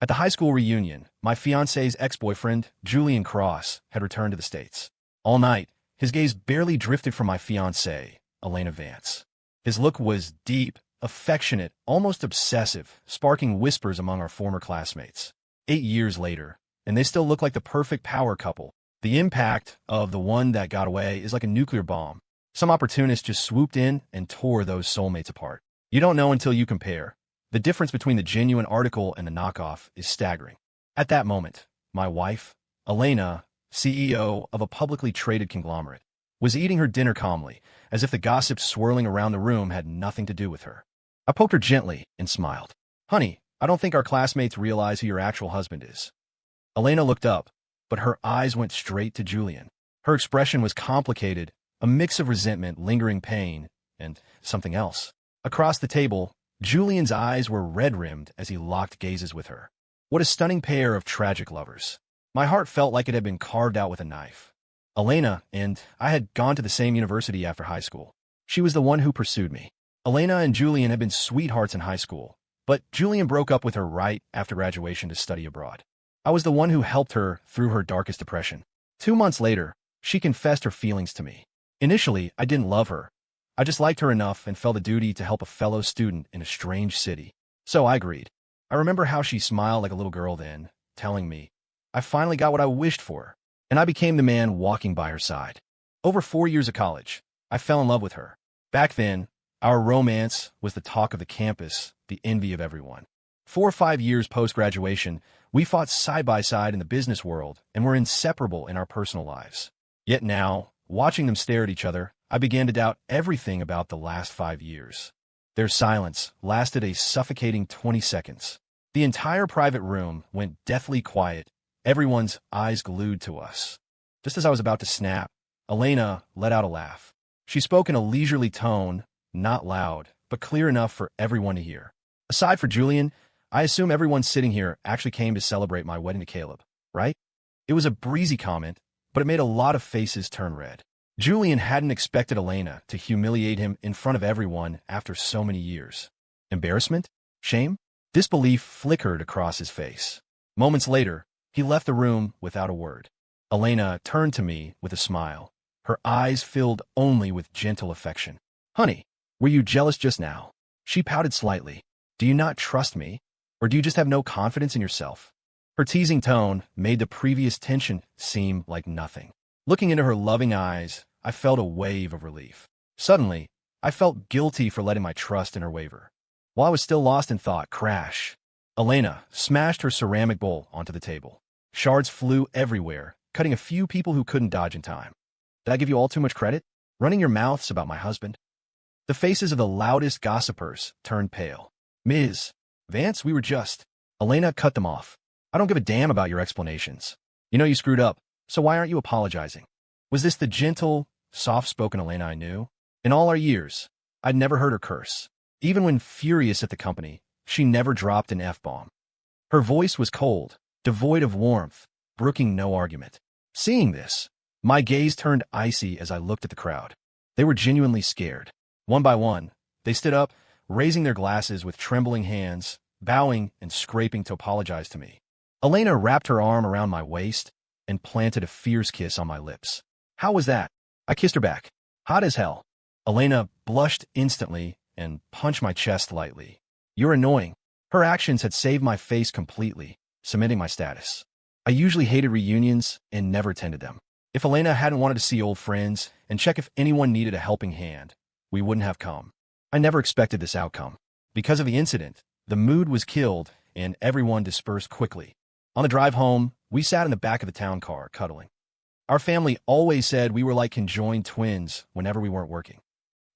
At the high school reunion, my fiancé's ex-boyfriend, Julian Cross, had returned to the States. All night, his gaze barely drifted from my fiancée, Elena Vance. His look was deep, affectionate, almost obsessive, sparking whispers among our former classmates. 8 years later, and they still look like the perfect power couple. The impact of the one that got away is like a nuclear bomb. Some opportunist just swooped in and tore those soulmates apart. You don't know until you compare. The difference between the genuine article and the knockoff is staggering. At that moment, my wife, Elena, CEO of a publicly traded conglomerate, was eating her dinner calmly, as if the gossip swirling around the room had nothing to do with her. I poked her gently and smiled. "Honey, I don't think our classmates realize who your actual husband is." Elena looked up, but her eyes went straight to Julian. Her expression was complicated, a mix of resentment, lingering pain, and something else. Across the table, Julian's eyes were red-rimmed as he locked gazes with her. What a stunning pair of tragic lovers. My heart felt like it had been carved out with a knife. Elena and I had gone to the same university after high school. She was the one who pursued me. Elena and Julian had been sweethearts in high school, but Julian broke up with her right after graduation to study abroad. I was the one who helped her through her darkest depression. 2 months later, she confessed her feelings to me. Initially, I didn't love her. I just liked her enough and felt a duty to help a fellow student in a strange city. So I agreed. I remember how she smiled like a little girl then, telling me, I finally got what I wished for, and I became the man walking by her side. Over 4 years of college, I fell in love with her. Back then, our romance was the talk of the campus, the envy of everyone. 4 or 5 years post-graduation, we fought side by side in the business world and were inseparable in our personal lives. Yet now, watching them stare at each other, I began to doubt everything about the last 5 years. Their silence lasted a suffocating 20 seconds. The entire private room went deathly quiet, everyone's eyes glued to us. Just as I was about to snap, Elena let out a laugh. She spoke in a leisurely tone, not loud, but clear enough for everyone to hear. Aside for Julian, I assume everyone sitting here actually came to celebrate my wedding to Caleb, right? It was a breezy comment, but it made a lot of faces turn red. Julian hadn't expected Elena to humiliate him in front of everyone after so many years. Embarrassment? Shame? Disbelief flickered across his face. Moments later, he left the room without a word. Elena turned to me with a smile, her eyes filled only with gentle affection. "Honey, were you jealous just now?" She pouted slightly. "Do you not trust me? Or do you just have no confidence in yourself?" Her teasing tone made the previous tension seem like nothing. Looking into her loving eyes, I felt a wave of relief. Suddenly, I felt guilty for letting my trust in her waver. While I was still lost in thought, crash. Elena smashed her ceramic bowl onto the table. Shards flew everywhere, cutting a few people who couldn't dodge in time. Did I give you all too much credit? Running your mouths about my husband? The faces of the loudest gossipers turned pale. "Ms. Vance, we were just..." Elena cut them off. "I don't give a damn about your explanations. You know you screwed up, so why aren't you apologizing?" Was this the gentle, soft-spoken Elena I knew? In all our years, I'd never heard her curse. Even when furious at the company, she never dropped an F-bomb. Her voice was cold, devoid of warmth, brooking no argument. Seeing this, my gaze turned icy as I looked at the crowd. They were genuinely scared. One by one, they stood up, raising their glasses with trembling hands, bowing and scraping to apologize to me. Elena wrapped her arm around my waist and planted a fierce kiss on my lips. "How was that?" I kissed her back. "Hot as hell." Elena blushed instantly and punched my chest lightly. "You're annoying." Her actions had saved my face completely, cementing my status. I usually hated reunions and never attended them. If Elena hadn't wanted to see old friends and check if anyone needed a helping hand, we wouldn't have come. I never expected this outcome. Because of the incident, the mood was killed and everyone dispersed quickly. On the drive home, we sat in the back of the town car, cuddling. Our family always said we were like conjoined twins whenever we weren't working.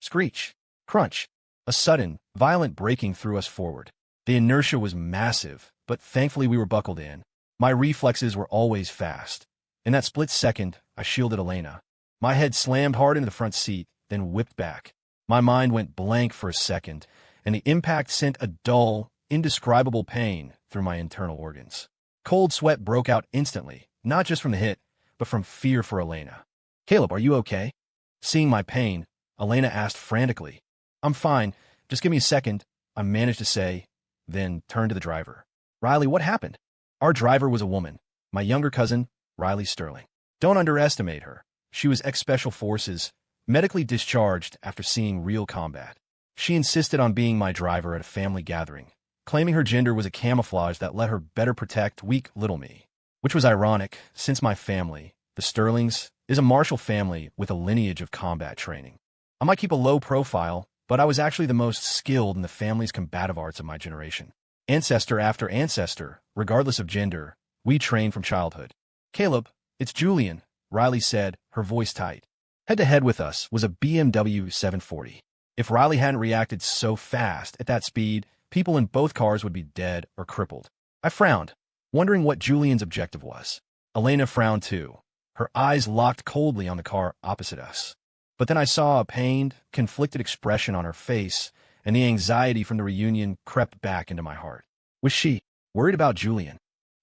Screech. Crunch. A sudden, violent braking threw us forward. The inertia was massive, but thankfully we were buckled in. My reflexes were always fast. In that split second, I shielded Elena. My head slammed hard into the front seat, then whipped back. My mind went blank for a second, and the impact sent a dull, indescribable pain through my internal organs. Cold sweat broke out instantly, not just from the hit, but from fear for Elena. "Caleb, are you okay?" Seeing my pain, Elena asked frantically. "I'm fine. Just give me a second," I managed to say, then turned to the driver. Riley, what happened? Our driver was a woman. My younger cousin, Riley Sterling. Don't underestimate her. She was ex-Special Forces, medically discharged after seeing real combat. She insisted on being my driver at a family gathering, claiming her gender was a camouflage that let her better protect weak little me. Which was ironic, since my family, the Sterlings, is a martial family with a lineage of combat training. I might keep a low profile, but I was actually the most skilled in the family's combative arts of my generation. Ancestor after ancestor, regardless of gender, we trained from childhood. Caleb, it's Julian, Riley said, her voice tight. Head-to-head with us was a BMW 740. If Riley hadn't reacted so fast at that speed, people in both cars would be dead or crippled. I frowned, wondering what Julian's objective was. Elena frowned too, her eyes locked coldly on the car opposite us. But then I saw a pained, conflicted expression on her face, and the anxiety from the reunion crept back into my heart. Was she worried about Julian?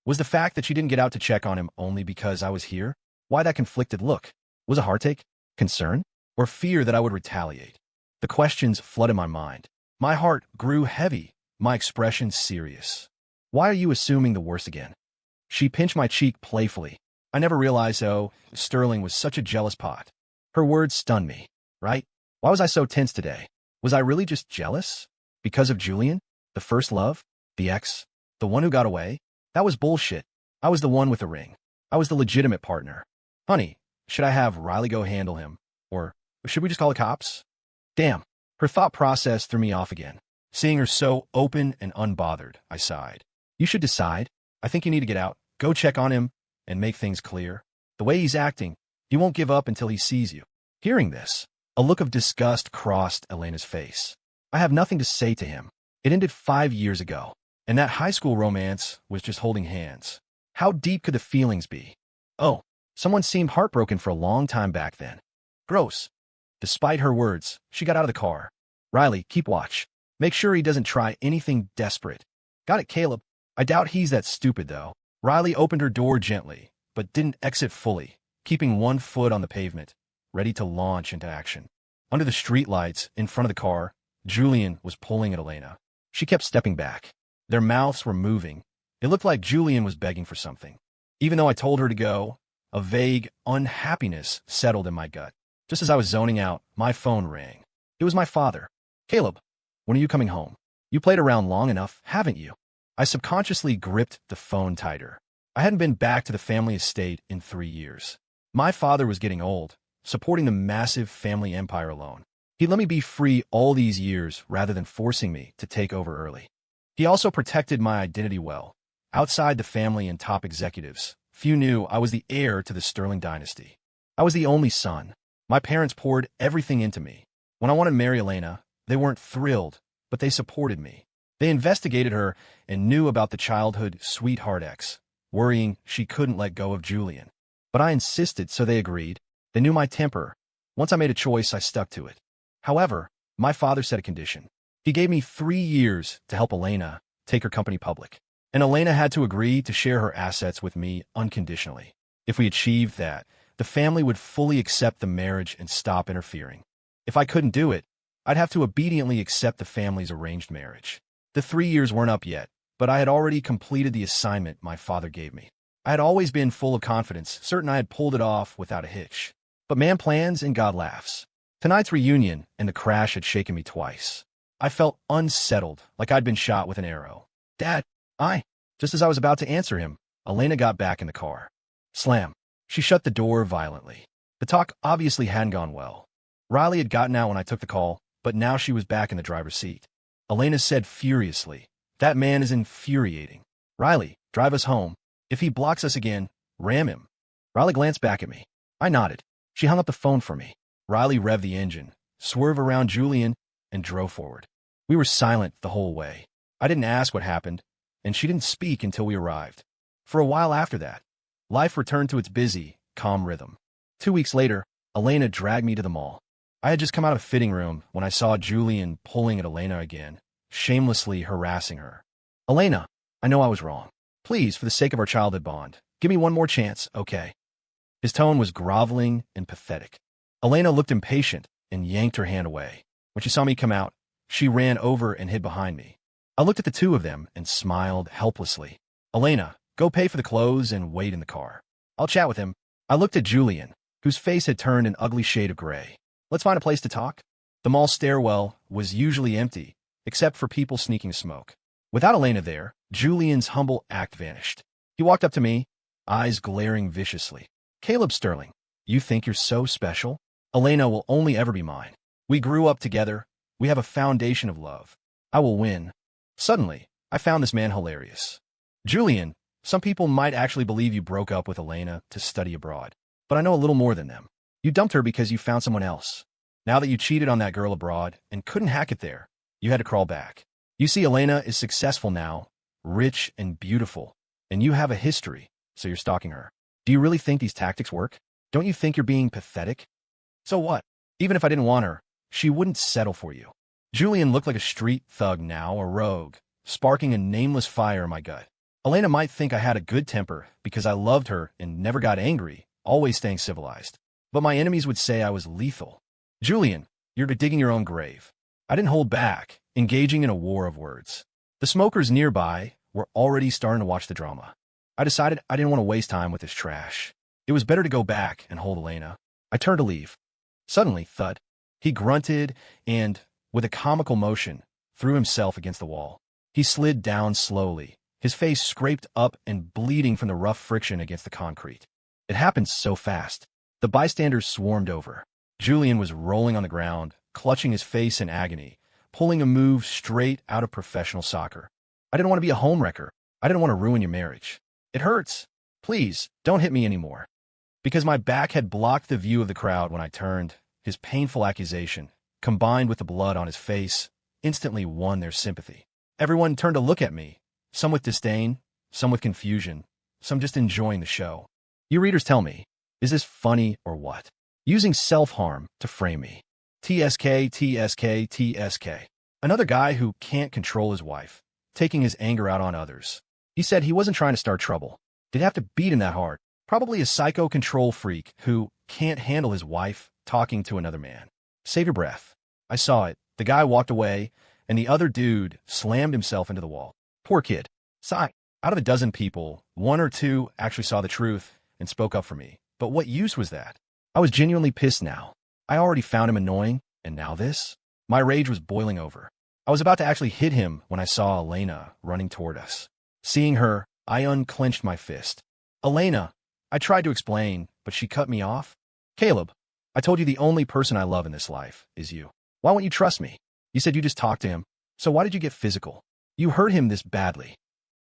Was the fact that she didn't get out to check on him only because I was here? Why that conflicted look? Was a heartache? Concern? Or fear that I would retaliate? The questions flooded my mind. My heart grew heavy, my expression serious. Why are you assuming the worst again? She pinched my cheek playfully. I never realized, Sterling was such a jealous pot. Her words stunned me, right? Why was I so tense today? Was I really just jealous? Because of Julian? The first love? The ex? The one who got away? That was bullshit. I was the one with the ring. I was the legitimate partner. Honey, should I have Riley go handle him? Or should we just call the cops? Damn, her thought process threw me off again. Seeing her so open and unbothered, I sighed. You should decide. I think you need to get out, go check on him, and make things clear. The way he's acting, he won't give up until he sees you. Hearing this, a look of disgust crossed Elena's face. I have nothing to say to him. It ended 5 years ago, and that high school romance was just holding hands. How deep could the feelings be? Oh, someone seemed heartbroken for a long time back then. Gross. Despite her words, she got out of the car. Riley, keep watch. Make sure he doesn't try anything desperate. Got it, Caleb. I doubt he's that stupid, though. Riley opened her door gently, but didn't exit fully, keeping one foot on the pavement, ready to launch into action. Under the streetlights in front of the car, Julian was pulling at Elena. She kept stepping back. Their mouths were moving. It looked like Julian was begging for something. Even though I told her to go, a vague unhappiness settled in my gut. Just as I was zoning out, my phone rang. It was my father. Caleb, when are you coming home? You played around long enough, haven't you? I subconsciously gripped the phone tighter. I hadn't been back to the family estate in 3 years. My father was getting old, supporting the massive family empire alone. He let me be free all these years rather than forcing me to take over early. He also protected my identity well. Outside the family and top executives, few knew I was the heir to the Sterling dynasty. I was the only son. My parents poured everything into me. When I wanted to marry Elena, they weren't thrilled, but they supported me. They investigated her and knew about the childhood sweetheart ex, worrying she couldn't let go of Julian. But I insisted, so they agreed. They knew my temper. Once I made a choice, I stuck to it. However, my father set a condition. He gave me 3 years to help Elena take her company public. And Elena had to agree to share her assets with me unconditionally. If we achieved that, the family would fully accept the marriage and stop interfering. If I couldn't do it, I'd have to obediently accept the family's arranged marriage. The 3 years weren't up yet, but I had already completed the assignment my father gave me. I had always been full of confidence, certain I had pulled it off without a hitch. But man plans and God laughs. Tonight's reunion and the crash had shaken me twice. I felt unsettled, like I'd been shot with an arrow. Dad, Just as I was about to answer him, Elena got back in the car. Slam. She shut the door violently. The talk obviously hadn't gone well. Riley had gotten out when I took the call, but now she was back in the driver's seat. Elena said furiously, "That man is infuriating. Riley, drive us home. If he blocks us again, ram him." Riley glanced back at me. I nodded. She hung up the phone for me. Riley revved the engine, swerved around Julian, and drove forward. We were silent the whole way. I didn't ask what happened, and she didn't speak until we arrived. For a while after that, life returned to its busy, calm rhythm. 2 weeks later, Elena dragged me to the mall. I had just come out of a fitting room when I saw Julian pulling at Elena again, shamelessly harassing her. "Elena, I know I was wrong. Please, for the sake of our childhood bond, give me one more chance, okay?" His tone was groveling and pathetic. Elena looked impatient and yanked her hand away. When she saw me come out, she ran over and hid behind me. I looked at the two of them and smiled helplessly. Elena, go pay for the clothes and wait in the car. I'll chat with him. I looked at Julian, whose face had turned an ugly shade of gray. Let's find a place to talk. The mall stairwell was usually empty, except for people sneaking smoke. Without Elena there, Julian's humble act vanished. He walked up to me, eyes glaring viciously. Caleb Sterling, you think you're so special? Elena will only ever be mine. We grew up together. We have a foundation of love. I will win. Suddenly, I found this man hilarious. Julian, some people might actually believe you broke up with Elena to study abroad. But I know a little more than them. You dumped her because you found someone else. Now that you cheated on that girl abroad and couldn't hack it there, you had to crawl back. You see, Elena is successful now, rich and beautiful, and you have a history, so you're stalking her. Do you really think these tactics work? Don't you think you're being pathetic? So what? Even if I didn't want her, she wouldn't settle for you. Julian looked like a street thug now, a rogue, sparking a nameless fire in my gut. Elena might think I had a good temper because I loved her and never got angry, always staying civilized. But my enemies would say I was lethal. Julian, you're digging your own grave. I didn't hold back, engaging in a war of words. The smokers nearby were already starting to watch the drama. I decided I didn't want to waste time with this trash. It was better to go back and hold Elena. I turned to leave. Suddenly, thud. He grunted and, with a comical motion, threw himself against the wall. He slid down slowly, his face scraped up and bleeding from the rough friction against the concrete. It happened so fast. The bystanders swarmed over. Julian was rolling on the ground, clutching his face in agony, pulling a move straight out of professional soccer. I didn't want to be a homewrecker. I didn't want to ruin your marriage. It hurts. Please, don't hit me anymore. Because my back had blocked the view of the crowd when I turned, his painful accusation, combined with the blood on his face, instantly won their sympathy. Everyone turned to look at me, some with disdain, some with confusion, some just enjoying the show. You readers tell me, is this funny or what? Using self-harm to frame me. TSK, TSK, TSK. Another guy who can't control his wife, taking his anger out on others. He said he wasn't trying to start trouble. Did have to beat him that hard. Probably a psycho control freak who can't handle his wife talking to another man. Save your breath. I saw it. The guy walked away, and the other dude slammed himself into the wall. Poor kid. Sigh. Out of a dozen people, one or two actually saw the truth and spoke up for me. But what use was that? I was genuinely pissed now. I already found him annoying, and now this? My rage was boiling over. I was about to actually hit him when I saw Elena running toward us. Seeing her, I unclenched my fist. Elena, I tried to explain, but she cut me off. Caleb, I told you the only person I love in this life is you. Why won't you trust me? You said you just talked to him. So why did you get physical? You hurt him this badly.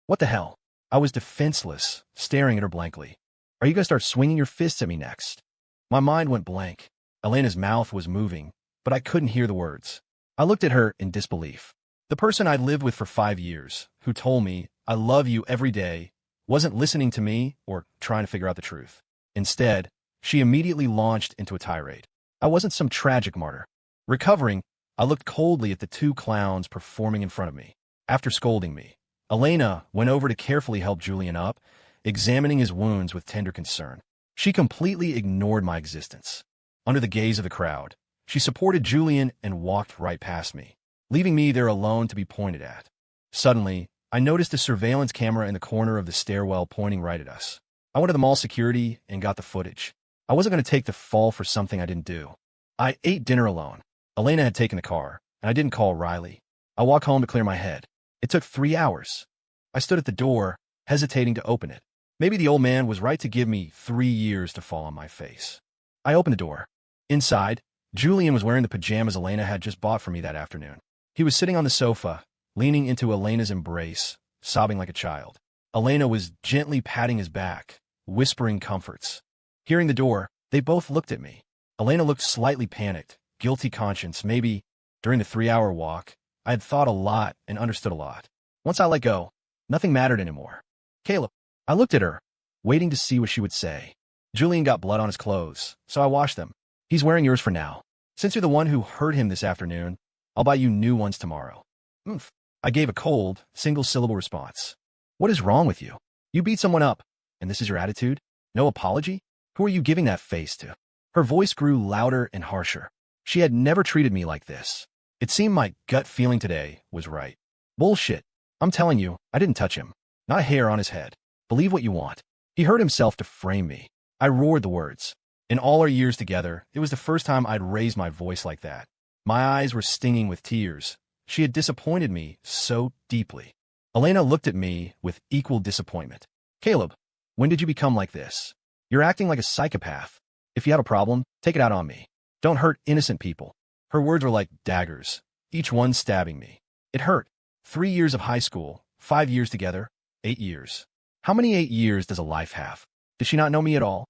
What the hell? I was defenseless, staring at her blankly. Are you going to start swinging your fists at me next? My mind went blank. Elena's mouth was moving, but I couldn't hear the words. I looked at her in disbelief. The person I'd lived with for 5 years, who told me, I love you every day, wasn't listening to me or trying to figure out the truth. Instead, she immediately launched into a tirade. I wasn't some tragic martyr. Recovering, I looked coldly at the two clowns performing in front of me. After scolding me, Elena went over to carefully help Julian up, examining his wounds with tender concern. She completely ignored my existence. Under the gaze of the crowd, she supported Julian and walked right past me, leaving me there alone to be pointed at. Suddenly, I noticed a surveillance camera in the corner of the stairwell pointing right at us. I went to the mall security and got the footage. I wasn't going to take the fall for something I didn't do. I ate dinner alone. Elena had taken the car, and I didn't call Riley. I walked home to clear my head. It took 3 hours. I stood at the door, hesitating to open it. Maybe the old man was right to give me 3 years to fall on my face. I opened the door. Inside, Julian was wearing the pajamas Elena had just bought for me that afternoon. He was sitting on the sofa, leaning into Elena's embrace, sobbing like a child. Elena was gently patting his back, whispering comforts. Hearing the door, they both looked at me. Elena looked slightly panicked, guilty conscience. Maybe, during the 3-hour walk, I had thought a lot and understood a lot. Once I let go, nothing mattered anymore. Caleb, I looked at her, waiting to see what she would say. Julian got blood on his clothes, so I washed them. He's wearing yours for now. Since you're the one who hurt him this afternoon, I'll buy you new ones tomorrow. Oomph. I gave a cold, single-syllable response. What is wrong with you? You beat someone up, and this is your attitude? No apology? Who are you giving that face to? Her voice grew louder and harsher. She had never treated me like this. It seemed my gut feeling today was right. Bullshit. I'm telling you, I didn't touch him. Not a hair on his head. Believe what you want. He hurt himself to frame me. I roared the words. In all our years together, it was the first time I'd raised my voice like that. My eyes were stinging with tears. She had disappointed me so deeply. Elena looked at me with equal disappointment. Caleb, when did you become like this? You're acting like a psychopath. If you have a problem, take it out on me. Don't hurt innocent people. Her words were like daggers, each one stabbing me. It hurt. 3 years of high school, 5 years together, 8 years. How many 8 years does a life have? Did she not know me at all?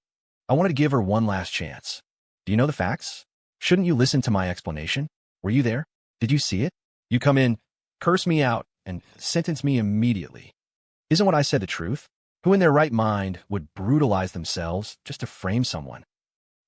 I wanted to give her one last chance. Do you know the facts? Shouldn't you listen to my explanation? Were you there? Did you see it? You come in, curse me out, and sentence me immediately. Isn't what I said the truth? Who in their right mind would brutalize themselves just to frame someone?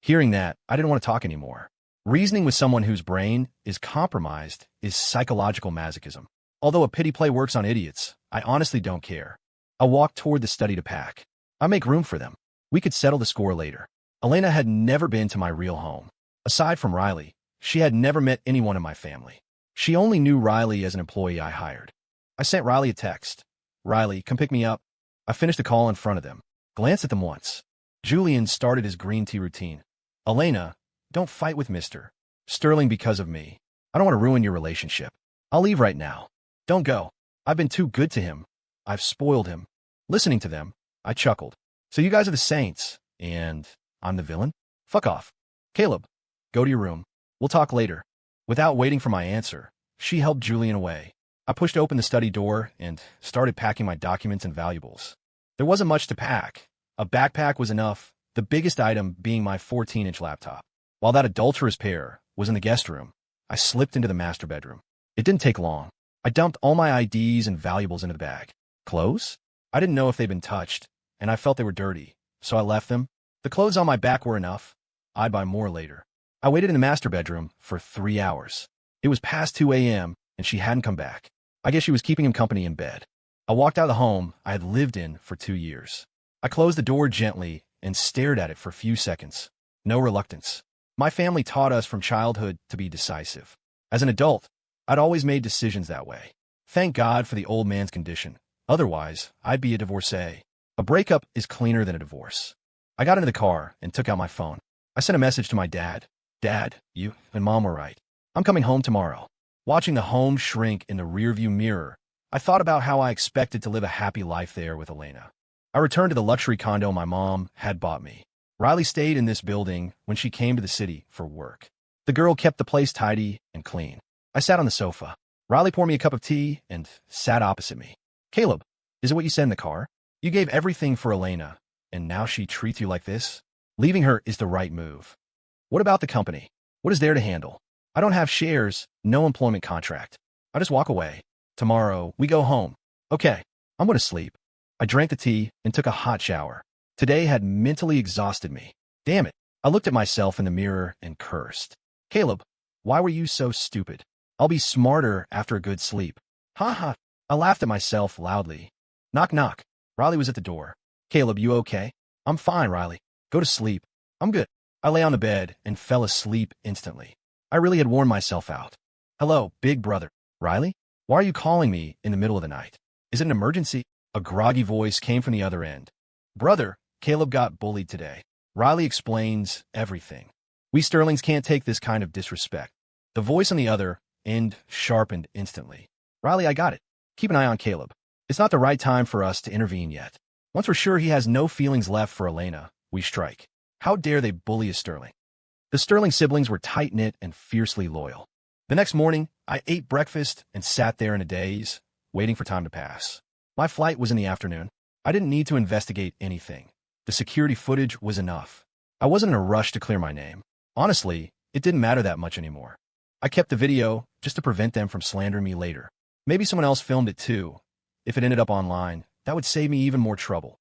Hearing that, I didn't want to talk anymore. Reasoning with someone whose brain is compromised is psychological masochism. Although a pity play works on idiots, I honestly don't care. I walked toward the study to pack. I make room for them. We could settle the score later. Elena had never been to my real home. Aside from Riley, she had never met anyone in my family. She only knew Riley as an employee I hired. I sent Riley a text. Riley, come pick me up. I finished the call in front of them. Glanced at them once. Julian started his green tea routine. Elena, don't fight with Mr. Sterling because of me. I don't want to ruin your relationship. I'll leave right now. Don't go. I've been too good to him. I've spoiled him. Listening to them, I chuckled. So you guys are the saints, and I'm the villain? Fuck off. Caleb, go to your room. We'll talk later. Without waiting for my answer, she helped Julian away. I pushed open the study door and started packing my documents and valuables. There wasn't much to pack. A backpack was enough, the biggest item being my 14-inch laptop. While that adulterous pair was in the guest room, I slipped into the master bedroom. It didn't take long. I dumped all my IDs and valuables into the bag. Clothes? I didn't know if they'd been touched, and I felt they were dirty, so I left them. The clothes on my back were enough. I'd buy more later. I waited in the master bedroom for 3 hours. It was past 2 a.m., and she hadn't come back. I guess she was keeping him company in bed. I walked out of the home I had lived in for 2 years. I closed the door gently and stared at it for a few seconds. No reluctance. My family taught us from childhood to be decisive. As an adult, I'd always made decisions that way. Thank God for the old man's condition. Otherwise, I'd be a divorcee. A breakup is cleaner than a divorce. I got into the car and took out my phone. I sent a message to my dad. Dad, you and Mom were right. I'm coming home tomorrow. Watching the home shrink in the rearview mirror, I thought about how I expected to live a happy life there with Elena. I returned to the luxury condo my mom had bought me. Riley stayed in this building when she came to the city for work. The girl kept the place tidy and clean. I sat on the sofa. Riley poured me a cup of tea and sat opposite me. Caleb, is it what you said in the car? You gave everything for Elena, and now she treats you like this? Leaving her is the right move. What about the company? What is there to handle? I don't have shares, no employment contract. I just walk away. Tomorrow, we go home. Okay, I'm going to sleep. I drank the tea and took a hot shower. Today had mentally exhausted me. Damn it. I looked at myself in the mirror and cursed. Caleb, why were you so stupid? I'll be smarter after a good sleep. Ha ha. I laughed at myself loudly. Knock knock. Riley was at the door. Caleb, you okay? I'm fine, Riley. Go to sleep. I'm good. I lay on the bed and fell asleep instantly. I really had worn myself out. Hello, big brother. Riley? Why are you calling me in the middle of the night? Is it an emergency? A groggy voice came from the other end. Brother, Caleb got bullied today. Riley explains everything. We Sterlings can't take this kind of disrespect. The voice on the other end sharpened instantly. Riley, I got it. Keep an eye on Caleb. It's not the right time for us to intervene yet. Once we're sure he has no feelings left for Elena, we strike. How dare they bully a Sterling? The Sterling siblings were tight-knit and fiercely loyal. The next morning, I ate breakfast and sat there in a daze, waiting for time to pass. My flight was in the afternoon. I didn't need to investigate anything. The security footage was enough. I wasn't in a rush to clear my name. Honestly, it didn't matter that much anymore. I kept the video just to prevent them from slandering me later. Maybe someone else filmed it too. If it ended up online, that would save me even more trouble.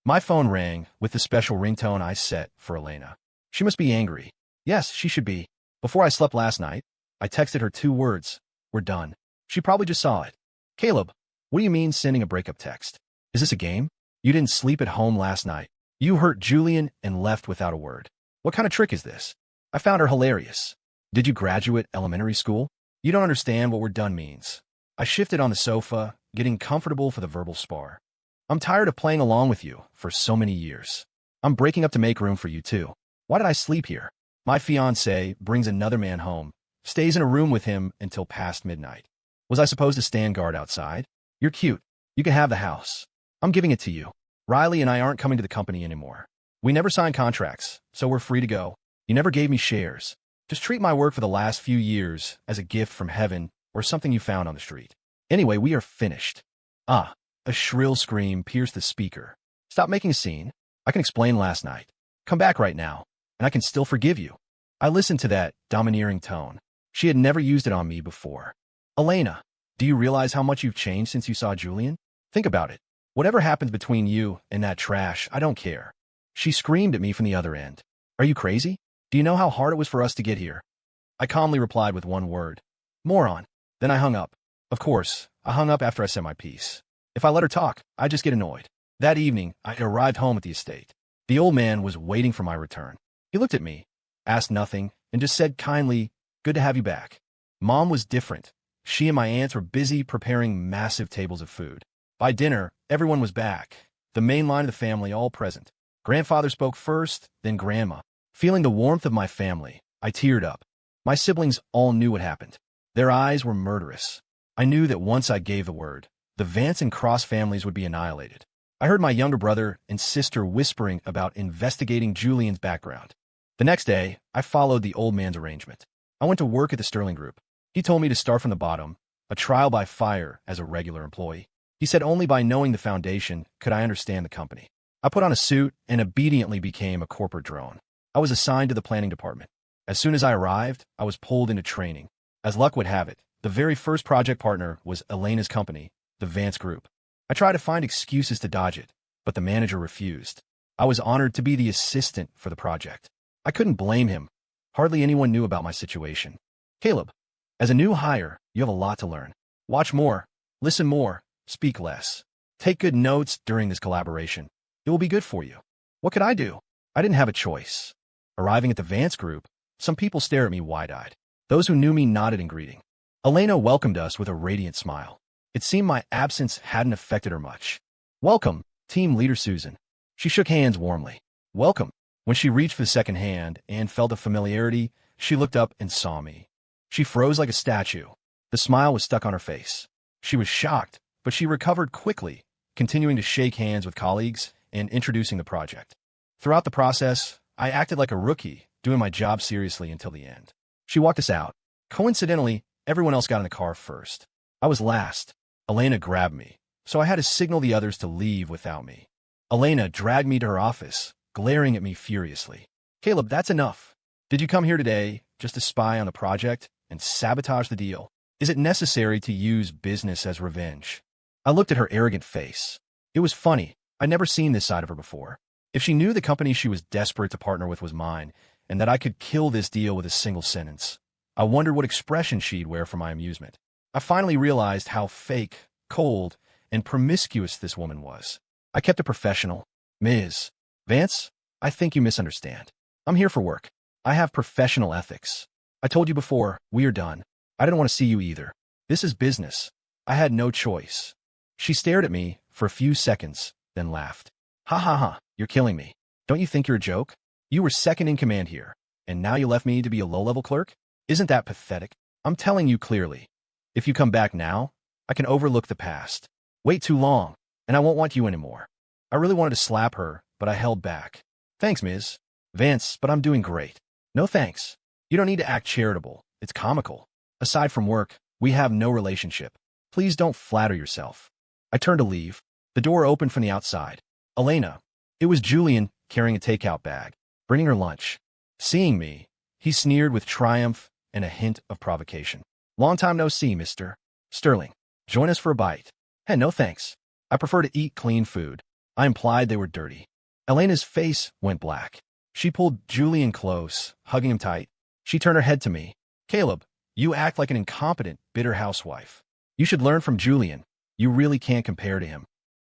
My phone rang with the special ringtone I set for Elena. She must be angry. Yes, she should be. Before I slept last night, I texted her 2 words. We're done. She probably just saw it. Caleb, what do you mean sending a breakup text? Is this a game? You didn't sleep at home last night. You hurt Julian and left without a word. What kind of trick is this? I found her hilarious. Did you graduate elementary school? You don't understand what we're done means. I shifted on the sofa, getting comfortable for the verbal spar. I'm tired of playing along with you for so many years. I'm breaking up to make room for you too. Why did I sleep here? My fiancé brings another man home, stays in a room with him until past midnight. Was I supposed to stand guard outside? You're cute. You can have the house. I'm giving it to you. Riley and I aren't coming to the company anymore. We never signed contracts, so we're free to go. You never gave me shares. Just treat my work for the last few years as a gift from heaven or something you found on the street. Anyway, we are finished. Ah, a shrill scream pierced the speaker. Stop making a scene. I can explain last night. Come back right now, and I can still forgive you. I listened to that domineering tone. She had never used it on me before. Elena, do you realize how much you've changed since you saw Julian? Think about it. Whatever happens between you and that trash, I don't care. She screamed at me from the other end. Are you crazy? Do you know how hard it was for us to get here? I calmly replied with one word. Moron. Then I hung up. Of course, I hung up after I said my piece. If I let her talk, I'd just get annoyed. That evening, I arrived home at the estate. The old man was waiting for my return. He looked at me, asked nothing, and just said kindly, "Good to have you back." Mom was different. She and my aunts were busy preparing massive tables of food. By dinner, everyone was back, the main line of the family all present. Grandfather spoke first, then Grandma. Feeling the warmth of my family, I teared up. My siblings all knew what happened. Their eyes were murderous. I knew that once I gave the word, the Vance and Cross families would be annihilated. I heard my younger brother and sister whispering about investigating Julian's background. The next day, I followed the old man's arrangement. I went to work at the Sterling Group. He told me to start from the bottom, a trial by fire as a regular employee. He said only by knowing the foundation could I understand the company. I put on a suit and obediently became a corporate drone. I was assigned to the planning department. As soon as I arrived, I was pulled into training. As luck would have it, the very first project partner was Elena's company, the Vance Group. I tried to find excuses to dodge it, but the manager refused. I was honored to be the assistant for the project. I couldn't blame him. Hardly anyone knew about my situation. Caleb, as a new hire, you have a lot to learn. Watch more, listen more, speak less. Take good notes during this collaboration. It will be good for you. What could I do? I didn't have a choice. Arriving at the Vance Group, some people stared at me wide-eyed. Those who knew me nodded in greeting. Elena welcomed us with a radiant smile. It seemed my absence hadn't affected her much. Welcome, team leader Susan. She shook hands warmly. Welcome. When she reached for the second hand and felt a familiarity, she looked up and saw me. She froze like a statue. The smile was stuck on her face. She was shocked, but she recovered quickly, continuing to shake hands with colleagues and introducing the project. Throughout the process, I acted like a rookie, doing my job seriously until the end. She walked us out. Coincidentally, everyone else got in the car first. I was last. Elena grabbed me, so I had to signal the others to leave without me. Elena dragged me to her office, glaring at me furiously. Caleb, that's enough. Did you come here today just to spy on the project and sabotage the deal? Is it necessary to use business as revenge? I looked at her arrogant face. It was funny. I'd never seen this side of her before. If she knew the company she was desperate to partner with was mine, and that I could kill this deal with a single sentence, I wondered what expression she'd wear for my amusement. I finally realized how fake, cold, and promiscuous this woman was. I kept it professional. Ms. Vance, I think you misunderstand. I'm here for work. I have professional ethics. I told you before, we are done. I didn't want to see you either. This is business. I had no choice. She stared at me for a few seconds, then laughed. Ha ha ha, you're killing me. Don't you think you're a joke? You were second in command here, and now you left me to be a low-level clerk? Isn't that pathetic? I'm telling you clearly. If you come back now, I can overlook the past. Wait too long, and I won't want you anymore. I really wanted to slap her, but I held back. Thanks, Ms. Vance, but I'm doing great. No thanks. You don't need to act charitable. It's comical. Aside from work, we have no relationship. Please don't flatter yourself. I turned to leave. The door opened from the outside. Elena. It was Julian carrying a takeout bag, bringing her lunch. Seeing me, he sneered with triumph and a hint of provocation. Long time no see, Mr. Sterling. Join us for a bite. Hey, no thanks. I prefer to eat clean food. I implied they were dirty. Elena's face went black. She pulled Julian close, hugging him tight. She turned her head to me. Caleb, you act like an incompetent, bitter housewife. You should learn from Julian. You really can't compare to him.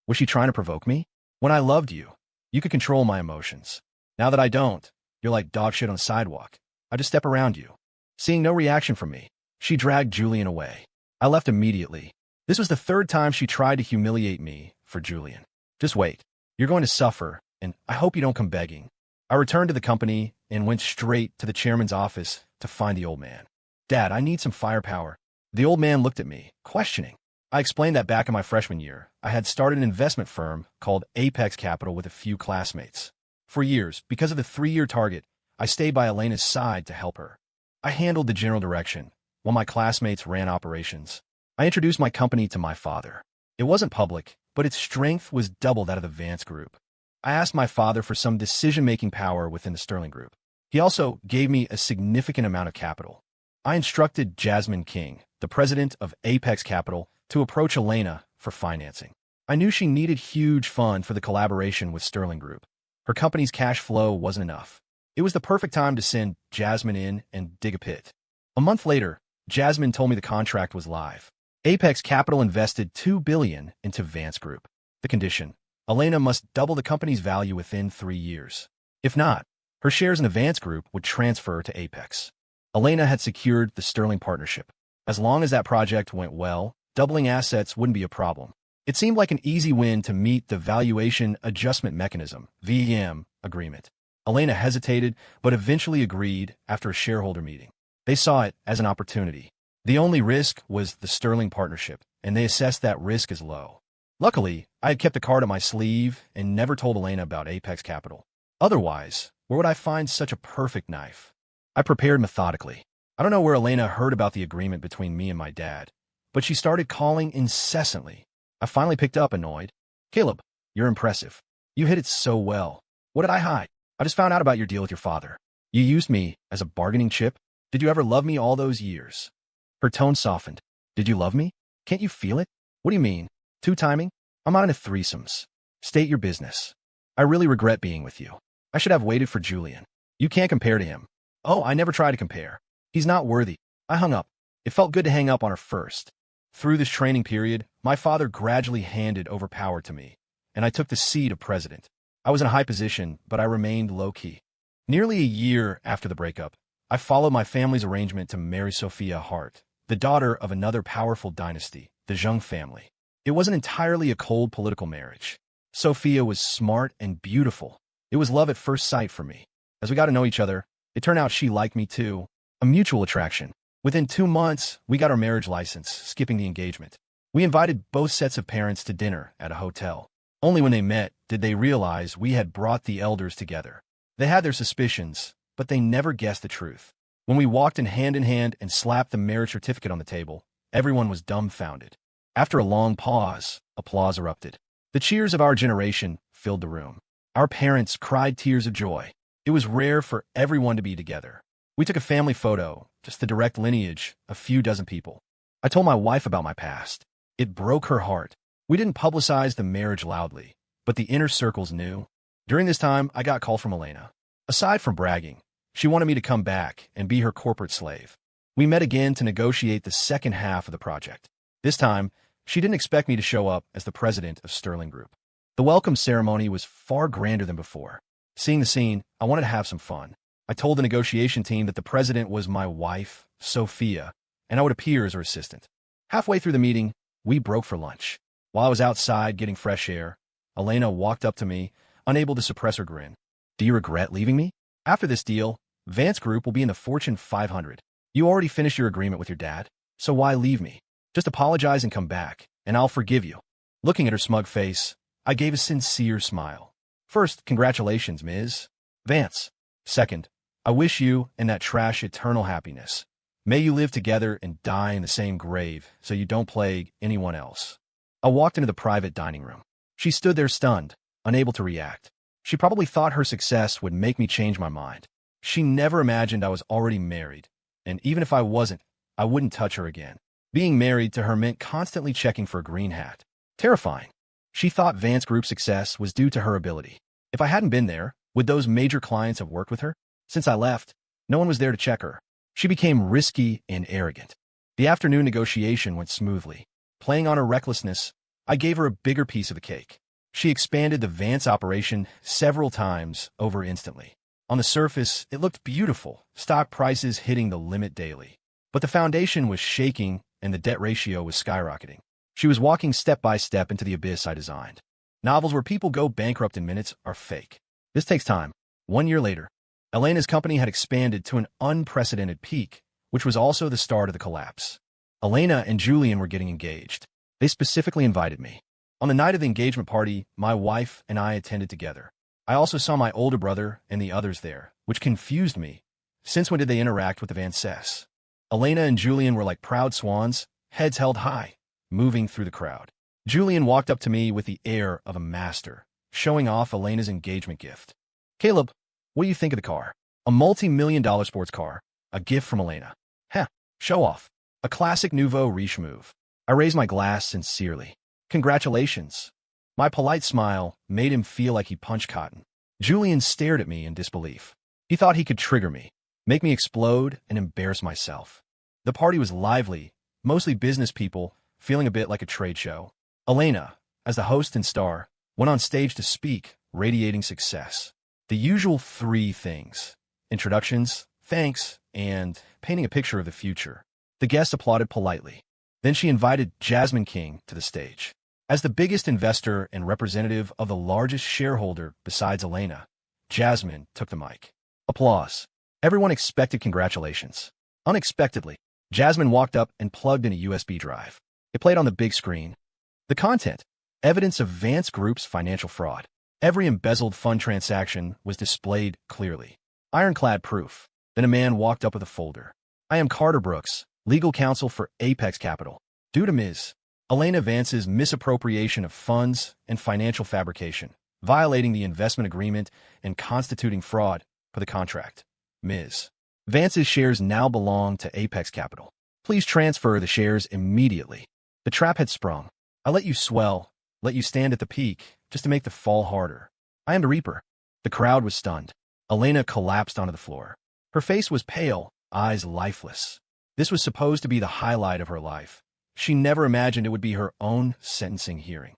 Was she trying to provoke me? When I loved you, you could control my emotions. Now that I don't, you're like dog shit on the sidewalk. I just step around you. Seeing no reaction from me, she dragged Julian away. I left immediately. This was the third time she tried to humiliate me for Julian. Just wait. You're going to suffer, and I hope you don't come begging. I returned to the company and went straight to the chairman's office to find the old man. Dad, I need some firepower. The old man looked at me, questioning. I explained that back in my freshman year, I had started an investment firm called Apex Capital with a few classmates. For years, because of the 3-year target, I stayed by Elena's side to help her. I handled the general direction, while my classmates ran operations. I introduced my company to my father. It wasn't public, but its strength was double that of the Vance Group. I asked my father for some decision-making power within the Sterling Group. He also gave me a significant amount of capital. I instructed Jasmine King, the president of Apex Capital, to approach Elena for financing. I knew she needed huge fund for the collaboration with Sterling Group. Her company's cash flow wasn't enough. It was the perfect time to send Jasmine in and dig a pit. A month later, Jasmine told me the contract was live. Apex Capital invested $2 billion into Vance Group. The condition: Elena must double the company's value within 3 years. If not, her shares in the Vance Group would transfer to Apex. Elena had secured the Sterling partnership. As long as that project went well, doubling assets wouldn't be a problem. It seemed like an easy win to meet the Valuation Adjustment Mechanism (VM) agreement. Elena hesitated, but eventually agreed after a shareholder meeting. They saw it as an opportunity. The only risk was the Sterling partnership, and they assessed that risk as low. Luckily, I had kept a card up my sleeve and never told Elena about Apex Capital. Otherwise, where would I find such a perfect knife? I prepared methodically. I don't know where Elena heard about the agreement between me and my dad, but she started calling incessantly. I finally picked up, annoyed. Caleb, you're impressive. You hit it so well. What did I hide? I just found out about your deal with your father. You used me as a bargaining chip? Did you ever love me all those years? Her tone softened. Did you love me? Can't you feel it? What do you mean? Two-timing? I'm not into threesomes. State your business. I really regret being with you. I should have waited for Julian. You can't compare to him. Oh, I never try to compare. He's not worthy. I hung up. It felt good to hang up on her first. Through this training period, my father gradually handed over power to me, and I took the seat of president. I was in a high position, but I remained low-key. Nearly a year after the breakup, I followed my family's arrangement to marry Sophia Hart, the daughter of another powerful dynasty, the Zheng family. It wasn't entirely a cold political marriage. Sophia was smart and beautiful. It was love at first sight for me. As we got to know each other, it turned out she liked me too. A mutual attraction. Within 2 months, we got our marriage license, skipping the engagement. We invited both sets of parents to dinner at a hotel. Only when they met did they realize we had brought the elders together. They had their suspicions, but they never guessed the truth. When we walked in hand and slapped the marriage certificate on the table, everyone was dumbfounded. After a long pause, applause erupted. The cheers of our generation filled the room. Our parents cried tears of joy. It was rare for everyone to be together. We took a family photo, just the direct lineage, a few dozen people. I told my wife about my past. It broke her heart. We didn't publicize the marriage loudly, but the inner circles knew. During this time, I got a call from Elena. Aside from bragging, she wanted me to come back and be her corporate slave. We met again to negotiate the second half of the project. This time, she didn't expect me to show up as the president of Sterling Group. The welcome ceremony was far grander than before. Seeing the scene, I wanted to have some fun. I told the negotiation team that the president was my wife, Sophia, and I would appear as her assistant. Halfway through the meeting, we broke for lunch. While I was outside getting fresh air, Elena walked up to me, unable to suppress her grin. Do you regret leaving me? After this deal, Vance Group will be in the Fortune 500. You already finished your agreement with your dad, so why leave me? Just apologize and come back, and I'll forgive you. Looking at her smug face, I gave a sincere smile. First, congratulations, Ms. Vance. Second, I wish you and that trash eternal happiness. May you live together and die in the same grave so you don't plague anyone else. I walked into the private dining room. She stood there stunned, unable to react. She probably thought her success would make me change my mind. She never imagined I was already married, and even if I wasn't, I wouldn't touch her again. Being married to her meant constantly checking for a green hat. Terrifying. She thought Vance Group's success was due to her ability. If I hadn't been there, would those major clients have worked with her? Since I left, no one was there to check her. She became risky and arrogant. The afternoon negotiation went smoothly. Playing on her recklessness, I gave her a bigger piece of the cake. She expanded the Vance operation several times over instantly. On the surface, it looked beautiful, stock prices hitting the limit daily. But the foundation was shaking and the debt ratio was skyrocketing. She was walking step by step into the abyss I designed. Novels where people go bankrupt in minutes are fake. This takes time. 1 year later, Elena's company had expanded to an unprecedented peak, which was also the start of the collapse. Elena and Julian were getting engaged. They specifically invited me. On the night of the engagement party, my wife and I attended together. I also saw my older brother and the others there, which confused me. Since when did they interact with the Vances? Elena and Julian were like proud swans, heads held high, moving through the crowd. Julian walked up to me with the air of a master, showing off Elena's engagement gift. "Caleb, what do you think of the car? A multi-million-dollar sports car. A gift from Elena." "Heh, show off. A classic nouveau riche move." I raised my glass sincerely. "Congratulations." My polite smile made him feel like he punched cotton. Julian stared at me in disbelief. He thought he could trigger me, make me explode, and embarrass myself. The party was lively, mostly business people, feeling a bit like a trade show. Elena, as the host and star, went on stage to speak, radiating success. The usual 3 things: introductions, thanks, and painting a picture of the future. The guests applauded politely. Then she invited Jasmine King to the stage. As the biggest investor and representative of the largest shareholder besides Elena, Jasmine took the mic. Applause. Everyone expected congratulations. Unexpectedly, Jasmine walked up and plugged in a USB drive. It played on the big screen. The content: evidence of Vance Group's financial fraud. Every embezzled fund transaction was displayed clearly. Ironclad proof. Then a man walked up with a folder. "I am Carter Brooks, legal counsel for Apex Capital. Due to Ms. Elena Vance's misappropriation of funds and financial fabrication, violating the investment agreement and constituting fraud for the contract, Ms. Vance's shares now belong to Apex Capital. Please transfer the shares immediately." The trap had sprung. I let you swell, let you stand at the peak, just to make the fall harder. I am the Reaper. The crowd was stunned. Elena collapsed onto the floor. Her face was pale, eyes lifeless. This was supposed to be the highlight of her life. She never imagined it would be her own sentencing hearing.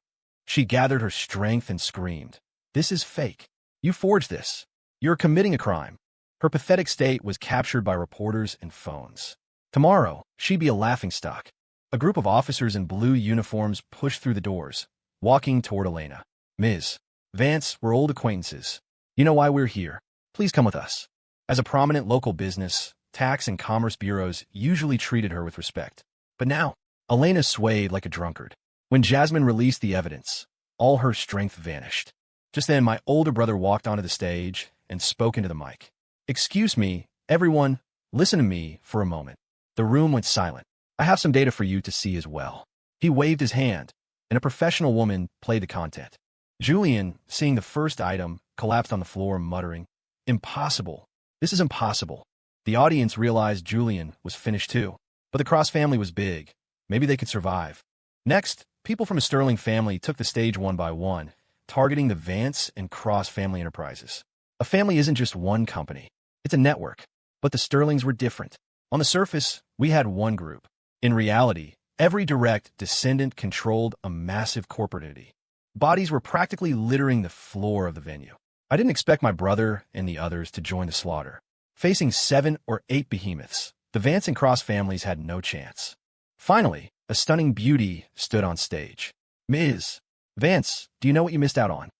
She gathered her strength and screamed, "This is fake. You forged this. You're committing a crime." Her pathetic state was captured by reporters and phones. Tomorrow, she'd be a laughingstock. A group of officers in blue uniforms pushed through the doors, walking toward Elena. "Ms. Vance, we're old acquaintances. You know why we're here. Please come with us." As a prominent local business, tax and commerce bureaus usually treated her with respect. But now, Elena swayed like a drunkard. When Jasmine released the evidence, all her strength vanished. Just then, my older brother walked onto the stage and spoke into the mic. "Excuse me, everyone, listen to me for a moment." The room went silent. "I have some data for you to see as well." He waved his hand, and a professional woman played the content. Julian, seeing the first item, collapsed on the floor, muttering, "Impossible. This is impossible." The audience realized Julian was finished too. But the Cross family was big. Maybe they could survive. Next, people from a Sterling family took the stage one by one, targeting the Vance and Cross family enterprises. A family isn't just one company. It's a network. But the Sterlings were different. On the surface, we had one group. In reality, every direct descendant controlled a massive corporate entity. Bodies were practically littering the floor of the venue. I didn't expect my brother and the others to join the slaughter. Facing 7 or 8 behemoths, the Vance and Cross families had no chance. Finally, a stunning beauty stood on stage. "Ms. Vance, do you know what you missed out on?"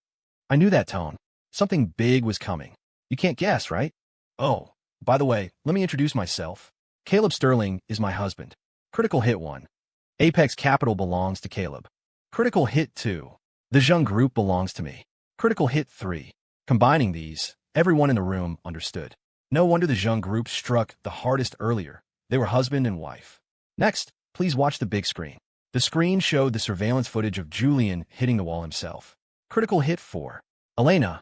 I knew that tone. Something big was coming. You can't guess, right? "Oh, by the way, let me introduce myself. Caleb Sterling is my husband. Critical hit 1. Apex Capital belongs to Caleb. Critical hit 2. The Jung Group belongs to me. Critical hit 3. Combining these, everyone in the room understood. No wonder the Jung Group struck the hardest earlier. They were husband and wife. Next, please watch the big screen. The screen showed the surveillance footage of Julian hitting the wall himself. Critical hit 4. Elena.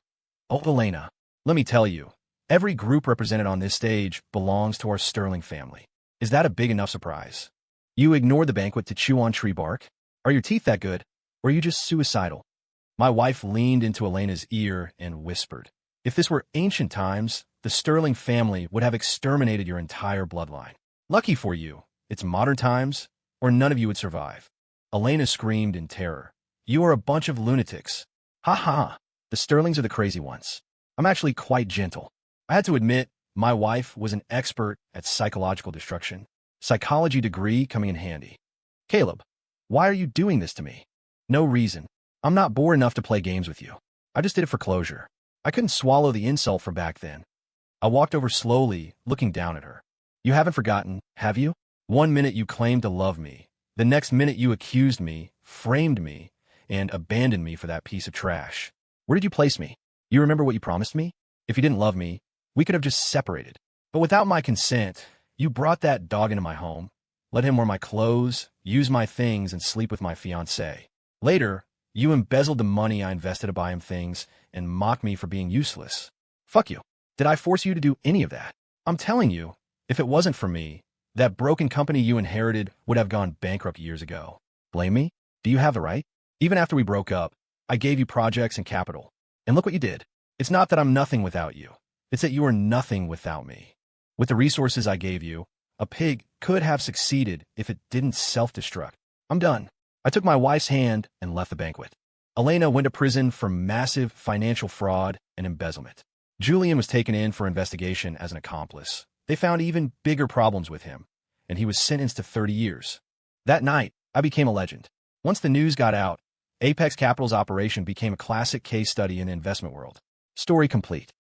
Oh, Elena. Let me tell you, every group represented on this stage belongs to our Sterling family. Is that a big enough surprise? You ignored the banquet to chew on tree bark? Are your teeth that good? Or are you just suicidal? My wife leaned into Elena's ear and whispered, "If this were ancient times, the Sterling family would have exterminated your entire bloodline. Lucky for you, it's modern times, or none of you would survive." Elena screamed in terror. "You are a bunch of lunatics." "Ha ha, the Sterlings are the crazy ones. I'm actually quite gentle." I had to admit, my wife was an expert at psychological destruction. Psychology degree coming in handy. Caleb, why are you doing this to me? No reason. I'm not bored enough to play games with you. I just did it for closure. I couldn't swallow the insult from back then. I walked over slowly, looking down at her. You haven't forgotten, have you? One minute you claimed to love me. The next minute you accused me, framed me, and abandoned me for that piece of trash. Where did you place me? You remember what you promised me? If you didn't love me, we could have just separated. But without my consent, you brought that dog into my home, let him wear my clothes, use my things, and sleep with my fiancée. Later, you embezzled the money I invested to buy him things and mocked me for being useless. Fuck you. Did I force you to do any of that? I'm telling you, if it wasn't for me, that broken company you inherited would have gone bankrupt years ago. Blame me? Do you have the right? Even after we broke up, I gave you projects and capital. And look what you did. It's not that I'm nothing without you. It's that you are nothing without me. With the resources I gave you, a pig could have succeeded if it didn't self-destruct. I'm done. I took my wife's hand and left the banquet. Elena went to prison for massive financial fraud and embezzlement. Julian was taken in for investigation as an accomplice. They found even bigger problems with him, and he was sentenced to 30 years. That night, I became a legend. Once the news got out, Apex Capital's operation became a classic case study in the investment world. Story complete.